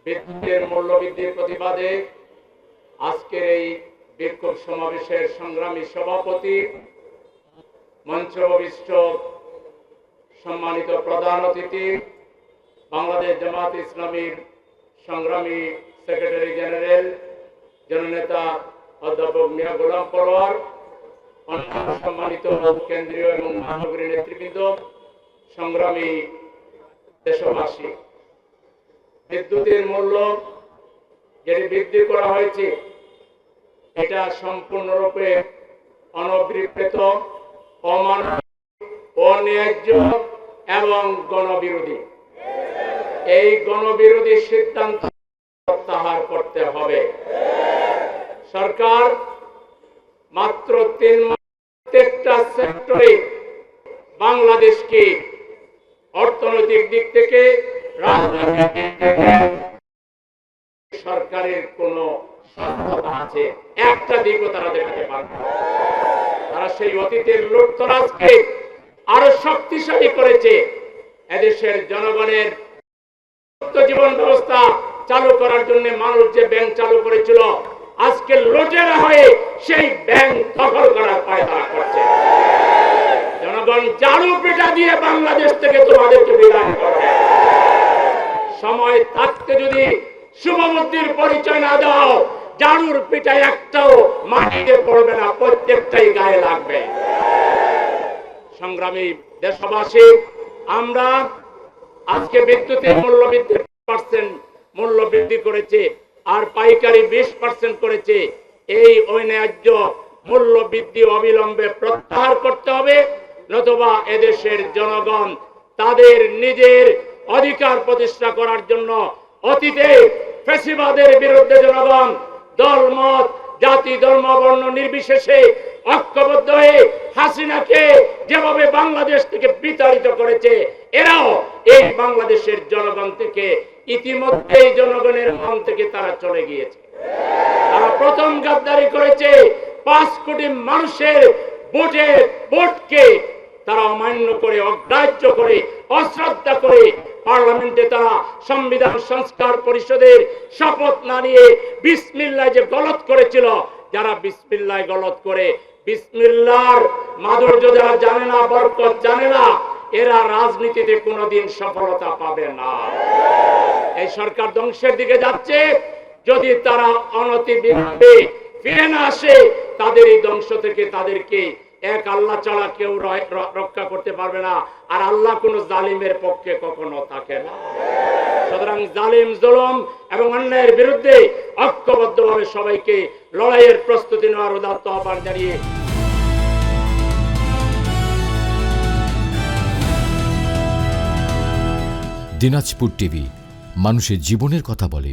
বিদ্যুতের মূল্যবৃদ্ধির প্রতিবাদে আজকের এই বিক্ষোভ সমাবেশের সংগ্রামী সভাপতি, মঞ্চবিষ্ট সম্মানিত প্রধান অতিথি, বাংলাদেশ জামাত ইসলামীর সংগ্রামী সেক্রেটারি জেনারেল জননেতা অধ্যাপক মিয়া গোলাম পরোয়ার, অন্যান্য সম্মানিত কেন্দ্রীয় এবং মহানগরী নেতৃবৃন্দ, সংগ্রামী দেশবাসী, বিদ্যুতের মূল্য যেটি বৃদ্ধি করা হয়েছে এটা সম্পূর্ণরূপে অনভিপ্রেত, অমানবিক, অন্যায্য এবং গণবিরোধী। এই গণবিরোধী সিদ্ধান্ত প্রত্যাহার করতে হবে। সরকার মাত্র 3 মাস প্রত্যেকটা সেক্টরে বাংলাদেশকে অর্থনৈতিক দিক থেকে, রাজনৈতিক দিক থেকে সরকারের কোন সক্ষমতা আছে একটা দিকও তারা দেখাতে পারবে না। তারা সেই অতীতের লুটতরাজকে আরো শক্তিশালী করেছে। এদেশের জনগণের জীবন ব্যবস্থা চালু করার জন্য মানুষ যে ব্যাংক চালু করেছিল, আজকে লুটেরা হয়ে সেই ব্যাংক দখল করার পায়তারা করছে। জনগণ ঝাড়ু পিটা দিয়ে বাংলাদেশ থেকে তোমাদেরকে বিদায় করবে। সময় থাকতে যদি শুভবুদ্ধির পরিচয় না দাও, ঝাড়ুর পিঠা একটাও মাটিতে পড়বে না, প্রত্যেকটাই গায়ে লাগবে। সংগ্রামী দেশবাসী, আমরা আজকে বিদ্যুতের মূল্য বৃদ্ধি করেছে আর পাইকারি 20% করেছে। এই অন্যায্য মূল্য বৃদ্ধি অবিলম্বে প্রত্যাহার করতে হবে, নতুবা এদেশের জনগণ তাদের নিজের অধিকার প্রতিষ্ঠা করার জন্য অতীতে ফ্যাসিবাদের বিরুদ্ধে জনগণ দলমত, জাতি, ধর্ম, বর্ণ নির্বিশেষে ঐক্যবদ্ধ হয়ে হাসিনাকে যেভাবে বাংলাদেশ থেকে বিতাড়িত করেছে, এরাও এই বাংলাদেশের জনগণ থেকে ইতিমধ্যেই জনগণের মন থেকে তারা চলে গিয়েছে। তারা প্রথম গাদ্দারি করেছে, 5 কোটি মানুষের ভোটকে তারা অমান্য করে, অগ্রাহ্য করে, অশ্রদ্ধা করে পার্লামেন্টে তারা সংবিধান সংস্কার পরিষদের শপথ না নিয়ে বিসমিল্লাহ যে গলত করেছিল, যারা বিসমিল্লাহ গলত করে, বিসমিল্লাহর মাধুর্য যারা জানে না, বরকত জানে না, এরা রাজনীতিতে কোনোদিন সফলতা পাবে না। এই সরকার ধ্বংসের দিকে যাচ্ছে। যদি তারা অনতিবিলম্বে ফিরে না আসে, তাদের এই ধ্বংস থেকে তাদেরকে এক আল্লাহ ছাড়া কেউ রক্ষা করতে পারবে না। আর আল্লাহ কোন জালিমের পক্ষে কখনো থাকে না। সুতরাং জালিম, জুলুম এবং অন্যায়ের বিরুদ্ধে ঐক্যবদ্ধভাবে সবাইকে লড়াইয়ের প্রস্তুতি নেওয়ার উদাত্ত আহ্বান জানিয়ে দিনাজপুর টিভি, মানুষের জীবনের কথা বলে।